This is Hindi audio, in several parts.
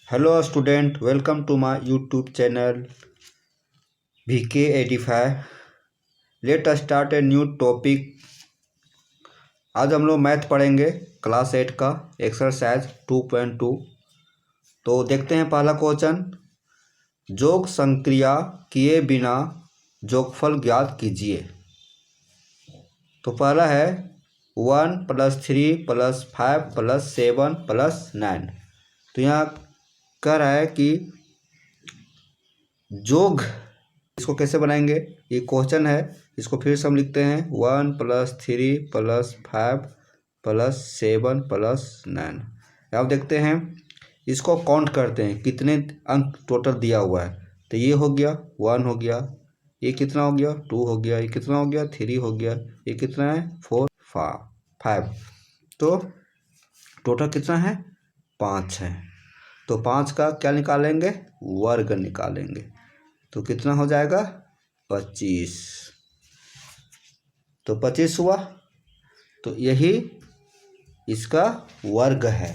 Hello student, welcome to my YouTube channel VK85. Let us start a new topic. आज हम लोग मैथ पढ़ेंगे क्लास 8 का एक्सरसाइज 2.2। तो देखते हैं पहला क्वेश्चन, जोग संक्रिया किए बिना जोगफल ज्ञात कीजिए। तो पहला है 1 + 3 + 5 + 7 + 9। तो यहाँ कह रहा है कि जोग इसको कैसे बनाएंगे, ये क्वेश्चन है। इसको फिर से हम लिखते हैं 1 + 3 + 5 + 7 + 9। अब देखते हैं, इसको काउंट करते हैं कितने अंक टोटल दिया हुआ है। तो ये हो गया 1 हो गया, ये कितना हो गया 2 हो गया, ये कितना हो गया 3 हो गया, ये कितना है 4 5। तो टोटल कितना है 5 है। तो 5 का क्या निकालेंगे, वर्ग निकालेंगे। तो कितना हो जाएगा 25। तो 25 हुआ, तो यही इसका वर्ग है।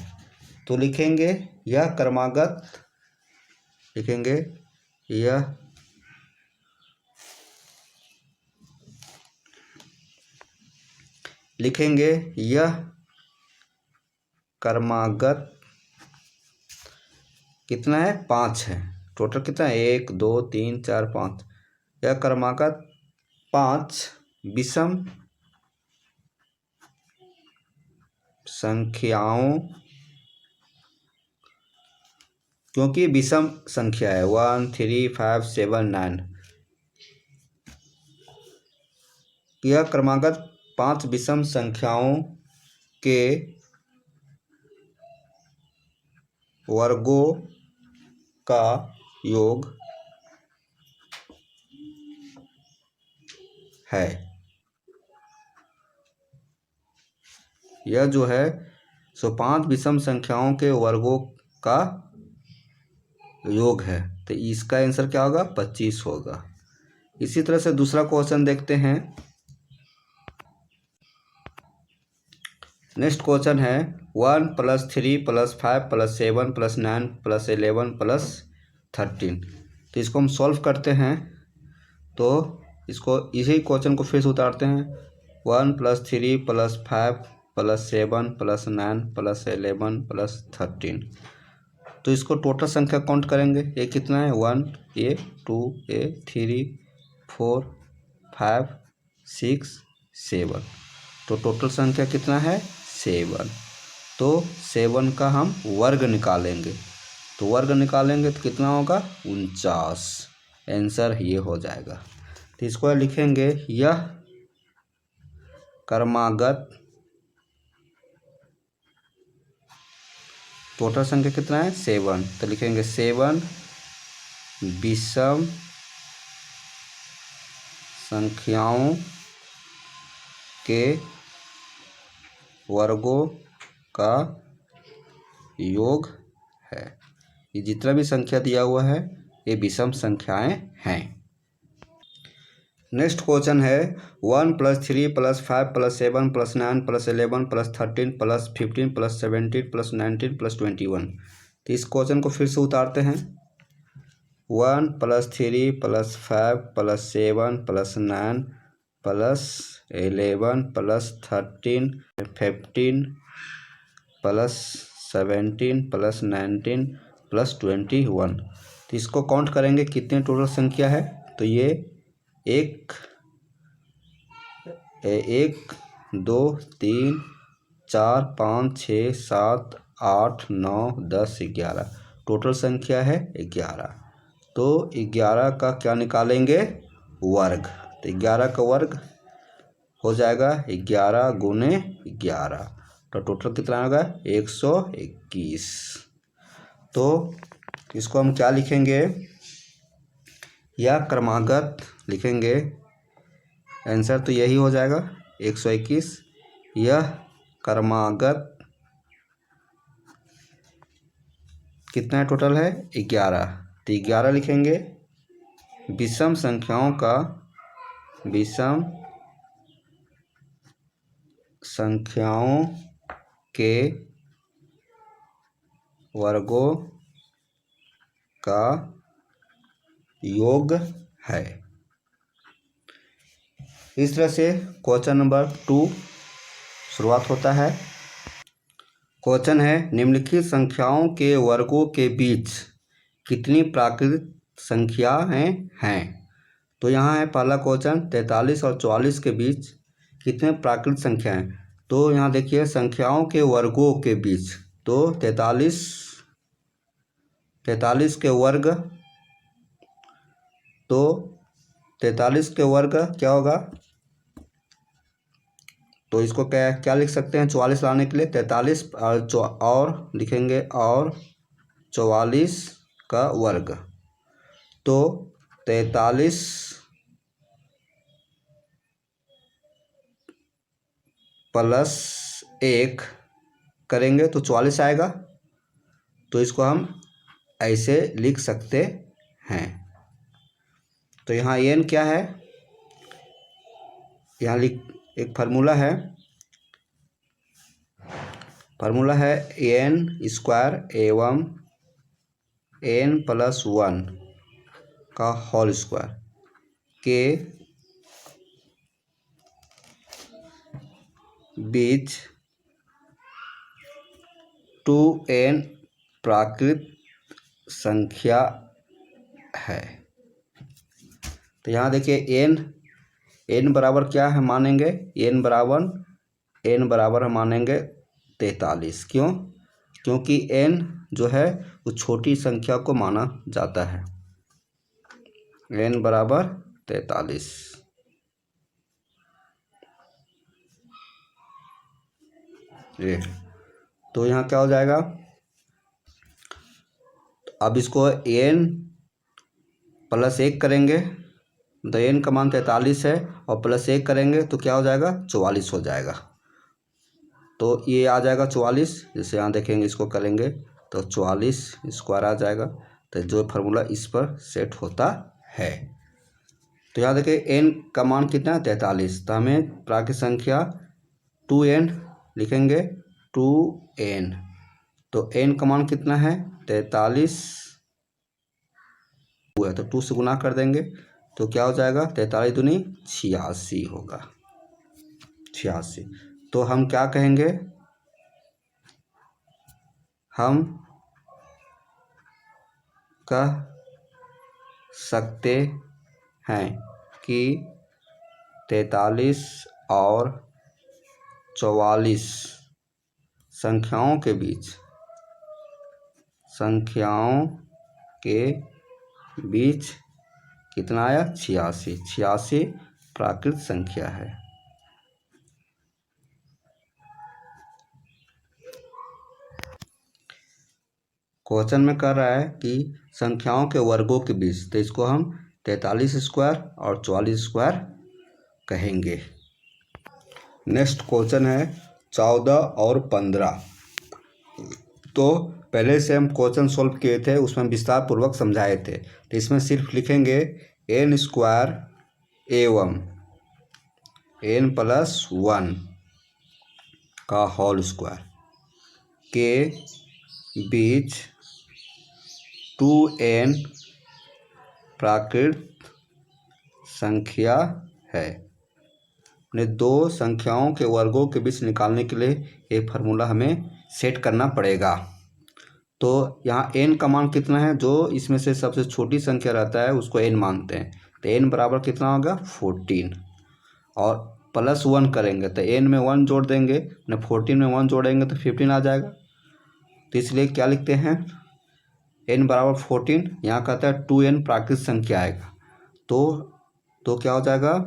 तो लिखेंगे यह क्रमागत, लिखेंगे यह क्रमागत कितना है 5 है। टोटल कितना है 1 2 3 4 5। यह क्रमागत 5 विषम संख्याओं, क्योंकि विषम संख्या है 1 3 5 7 9। यह क्रमागत 5 विषम संख्याओं के वर्गों का योग है। यह जो है 5 विषम संख्याओं के वर्गों का योग है। तो इसका आंसर क्या होगा 25 होगा। इसी तरह से दूसरा क्वेश्चन देखते हैं। नेक्स्ट क्वेश्चन है 1 + 3 + 5 + 7 + 9 + 11 + 13। तो इसको हम सॉल्व करते हैं। तो इसको इसी क्वेश्चन को फिर से उतारते हैं 1 + 3 + 5 + 7 + 9 + 11 + 13। तो इसको टोटल संख्या काउंट करेंगे। ये कितना है 1 ये 2 ये 3 4 5 6 7। तो टोटल संख्या कितना है 7। तो 7 का हम वर्ग निकालेंगे। तो वर्ग निकालेंगे तो कितना होगा 49। आंसर ये हो जाएगा। तो इसको लिखेंगे यह क्रमागत, टोटल संख्या कितना है 7। तो लिखेंगे 7 विषम संख्याओं के वर्गों का योग है। ये जितना भी संख्या दिया हुआ है ये विषम संख्याएं हैं। नेक्स्ट क्वेश्चन है 1 + 3 + 5 + 7 + 9 + 11 + 13 + 15 + 17 + 19 + 21। तो इस क्वेश्चन को फिर से उतारते हैं 1 + 3 + 5 + 7 + 9 + 11 + 13 15 + 17 + 19 + 21। तो इसको काउंट करेंगे कितने टोटल संख्या है। तो ये 1 2 3 4 5 6 7 8 9 10 11। टोटल संख्या है 11। तो 11 का क्या निकालेंगे वर्ग। तो 11 का वर्ग हो जाएगा 11 × 11। तो टोटल कितना होगा 121। तो इसको हम क्या लिखेंगे, या क्रमागत लिखेंगे। आंसर तो यही हो जाएगा 121। यह क्रमागत कितना है टोटल है 11। तो 11 लिखेंगे विषम संख्याओं का, विषम संख्याओं के वर्गों का योग है। इस तरह से क्वेश्चन नंबर 2 शुरुआत होता है। क्वेश्चन है निम्नलिखित संख्याओं के वर्गों के बीच कितनी प्राकृत संख्याएं हैं। तो यहाँ है पहला क्वेश्चन 43 और 44 के बीच कितने प्राकृत संख्याएं। तो यहाँ देखिए संख्याओं के वर्गों के बीच, तो 43 के वर्ग, तो 43 के वर्ग क्या होगा, तो इसको क्या लिख सकते हैं 44 लाने के लिए 43 और लिखेंगे और 44 का वर्ग, तो 43 प्लस 1 करेंगे तो 44 आएगा। तो इसको हम ऐसे लिख सकते हैं। तो यहाँ n क्या है, यहाँ एक फार्मूला है n² एवं n+1 का होल स्क्वायर के बीच 2n प्राकृत संख्या है। तो यहाँ देखिए n बराबर क्या है मानेंगे, n बराबर हम मानेंगे 43। क्यों? क्योंकि n जो है वो छोटी संख्या को माना जाता है। n बराबर 43। ये तो यहाँ क्या हो जाएगा, अब इसको n+1 करेंगे तो n का मान 43 है और +1 करेंगे तो क्या हो जाएगा 44 हो जाएगा। तो ये आ जाएगा 44, जैसे यहाँ देखेंगे इसको करेंगे तो 44 स्क्वायर आ जाएगा। तो जो फार्मूला इस पर सेट होता है। तो यहाँ देखिए n का मान कितना है 43, तो हमें प्राकृत संख्या 2n लिखेंगे 2n। तो n का मान कितना है 43 हुआ, तो 2 से गुना कर देंगे तो क्या हो जाएगा 43 दूनी 86 होगा, 86। तो हम क्या कहेंगे, हम कह सकते हैं कि 43 और 44 संख्याओं के बीच कितना आया 86 प्राकृत संख्या है। क्वेश्चन में कह रहा है कि संख्याओं के वर्गों के बीच, तो इसको हम 43² और 44² कहेंगे। नेक्स्ट क्वेश्चन है 14 और 15। तो पहले से हम क्वेश्चन सॉल्व किए थे, उसमें विस्तार पूर्वक समझाए थे। तो इसमें सिर्फ लिखेंगे n² एवं n+1 का होल स्क्वायर के बीच 2n प्राकृत संख्या है। ने दो संख्याओं के वर्गों के बीच निकालने के लिए ये फार्मूला हमें सेट करना पड़ेगा। तो यहाँ n का मान कितना है, जो इसमें से सबसे छोटी संख्या रहता है उसको n मानते हैं। तो n बराबर कितना होगा 14 और +1 करेंगे तो n में 1 जोड़ देंगे, न 14 में 1 जोड़ेंगे तो 15 आ जाएगा। तो इसलिए क्या लिखते हैं n बराबर 14, यहाँ कहता है 2n प्राकृत संख्या आएगा। तो क्या हो जाएगा,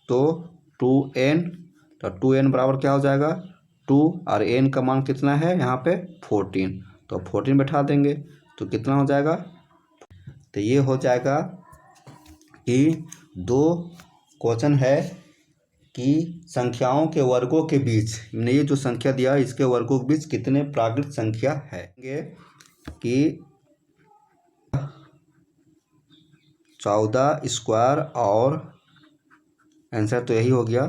तो 2n, तो 2n बराबर क्या हो जाएगा 2 और n का मान कितना है यहाँ पे 14, तो 14 बैठा देंगे तो कितना हो जाएगा। तो ये हो जाएगा कि दो क्वेश्चन है कि संख्याओं के वर्गों के बीच, मैंने ये जो संख्या दिया इसके वर्गों के बीच कितने प्राकृत संख्या है कि 14² और आंसर तो यही हो गया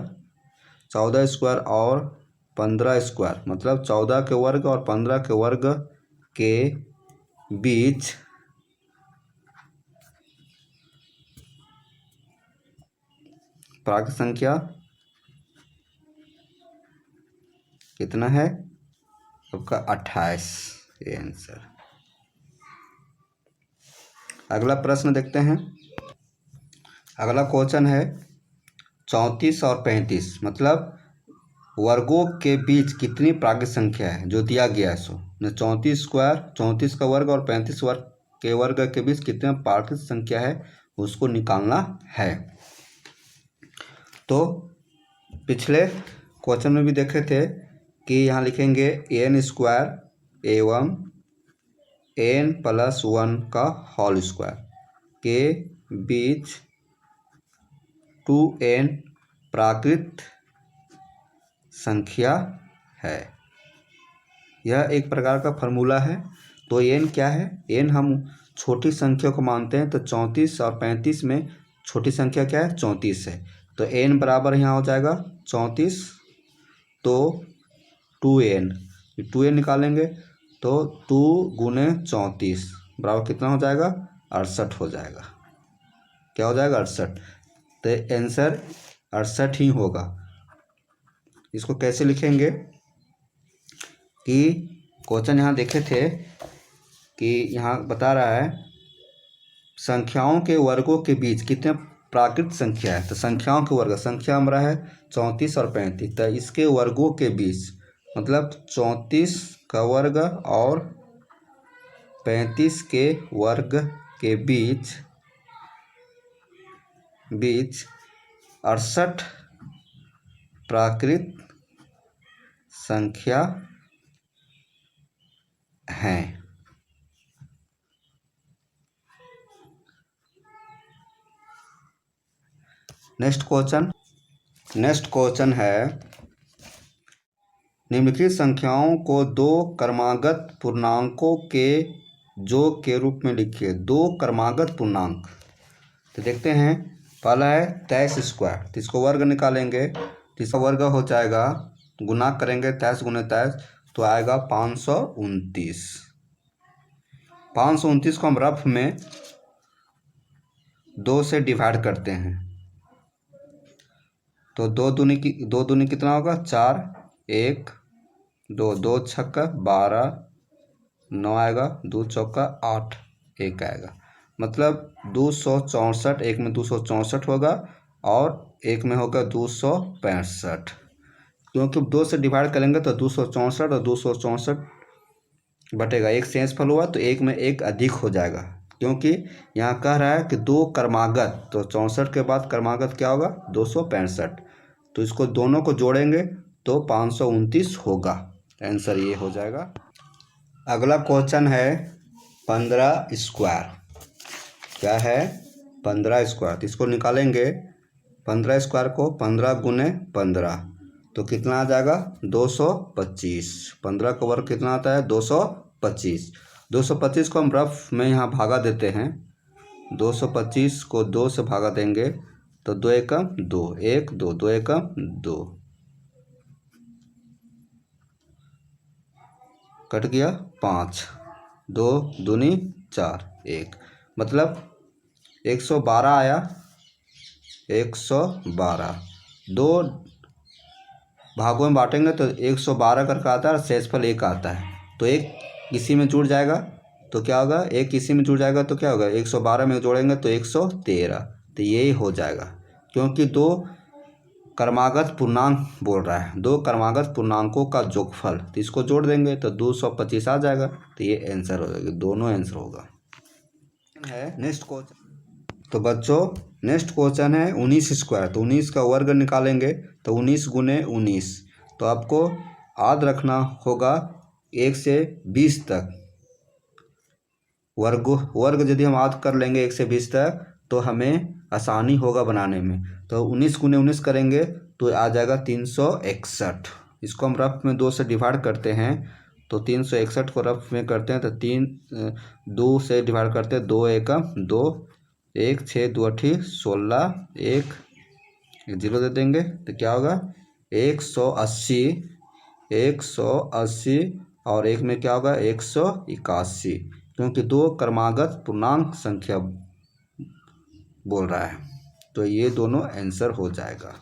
14² और 15², मतलब 14 के वर्ग और 15 के वर्ग के बीच प्राकृत संख्या कितना है आपका 28, ये आंसर। अगला प्रश्न देखते हैं। अगला क्वेश्चन है 34 और 35 मतलब वर्गों के बीच कितनी प्राकृत संख्या है जो दिया गया है। सो 34 स्क्वायर, 34 का वर्ग और 35 वर्ग के वर्ग के बीच कितनी प्राकृत संख्या है उसको निकालना है। तो पिछले क्वेश्चन में भी देखे थे कि यहाँ लिखेंगे n स्क्वायर एवं n प्लस 1 का होल स्क्वायर के बीच 2n प्राकृत संख्या है। यह एक प्रकार का फार्मूला है। तो n क्या है, n हम छोटी संख्या को मानते हैं। तो 34 और 35 में छोटी संख्या क्या है, 34 है। तो n बराबर यहाँ हो जाएगा 34, तो 2n, 2n निकालेंगे तो 2 गुने 34 बराबर कितना हो जाएगा, 68 हो जाएगा। क्या हो जाएगा, 68। तो आंसर 68 ही होगा। इसको कैसे लिखेंगे कि क्वेश्चन यहाँ देखे थे कि यहाँ बता रहा है संख्याओं के वर्गों के बीच कितने प्राकृत संख्या है। तो संख्याओं के वर्ग, संख्या हमारा है 34 और 35, तो इसके वर्गों के बीच मतलब 34 का वर्ग और 35 के वर्ग के बीच 68 प्राकृत संख्या हैं। नेक्स्ट क्वेश्चन है निम्नलिखित संख्याओं को दो क्रमागत पूर्णांकों के योग के रूप में लिखिए। दो क्रमागत पूर्णांक, तो देखते हैं। पहला है 23 स्क्वायर, तो इसको वर्ग निकालेंगे तो इसका वर्ग हो जाएगा, गुना करेंगे 23 गुने 23 तो आएगा 529। 529 को हम रफ में 2 से डिवाइड करते हैं तो दो दूनी कितना होगा, 4, 1 2, 2 छक्का 12, 9 आएगा, 2 चौका 8, 1 आएगा। मतलब 264, एक में 264 होगा और एक में होगा 265, क्योंकि 2 से डिवाइड करेंगे तो 264 और 264 बटेगा, एक से फल हुआ तो एक में एक अधिक हो जाएगा, क्योंकि यहाँ कह रहा है कि दो क्रमागत, तो 64 के बाद क्रमागत क्या होगा, 265। तो इसको दोनों को जोड़ेंगे तो 529 होगा। आंसर ये हो जाएगा। अगला क्वेश्चन है 15 स्क्वायर। क्या है, 15 स्क्वायर। तो इसको निकालेंगे 15 स्क्वायर को 15 गुने 15 तो कितना आ जाएगा, 225। 15 का वर्ग कितना आता है, 225। 225 को हम रफ में यहाँ भागा देते हैं। 225 को 2 से भागा देंगे तो 2 एकम 2, 1 2, 2 एकम 2, कट गया 5, 2 दूनी 4, 1, मतलब 112 आया। 112 दो भागों में बांटेंगे तो 112 करके आता है और शेषफल 1 आता है। तो एक इसी में जुड़ जाएगा तो क्या होगा, एक इसी में जुड़ जाएगा तो क्या होगा, 112 में जोड़ेंगे तो 113। तो यही हो जाएगा, क्योंकि दो क्रमागत पूर्णांक बोल रहा है, दो क्रमागत पूर्णांकों का जोगफल, तो इसको जोड़ देंगे तो 225 आ जाएगा। तो ये आंसर हो जाएगा, दोनों आंसर होगा। है नेक्स्ट क्वेश्चन। तो बच्चों नेक्स्ट क्वेश्चन है 19 स्क्वायर। तो 19 का वर्ग निकालेंगे तो 19 गुने 19, तो आपको याद रखना होगा 1 से 20 तक वर्ग यदि हम याद कर लेंगे 1 से 20 तक तो हमें आसानी होगा बनाने में। तो 19 गुने 19 करेंगे तो आ जाएगा 361। इसको हम रफ में 2 से डिवाइड करते हैं तो 361 को रफ में करते हैं तो 2 से डिवाइड करते हैं, 2 एकम 2, 1 6 2 8 16, 1 0 दे देंगे तो क्या होगा 180। 180 और एक में क्या होगा 181, क्योंकि दो क्रमागत पूर्णांक संख्या बोल रहा है तो ये दोनों आंसर हो जाएगा।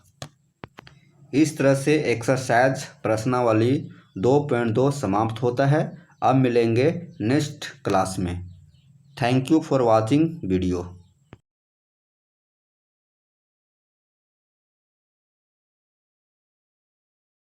इस तरह से एक्सरसाइज प्रश्नावली 2.2 समाप्त होता है। अब मिलेंगे नेक्स्ट क्लास में। Thank you for watching video.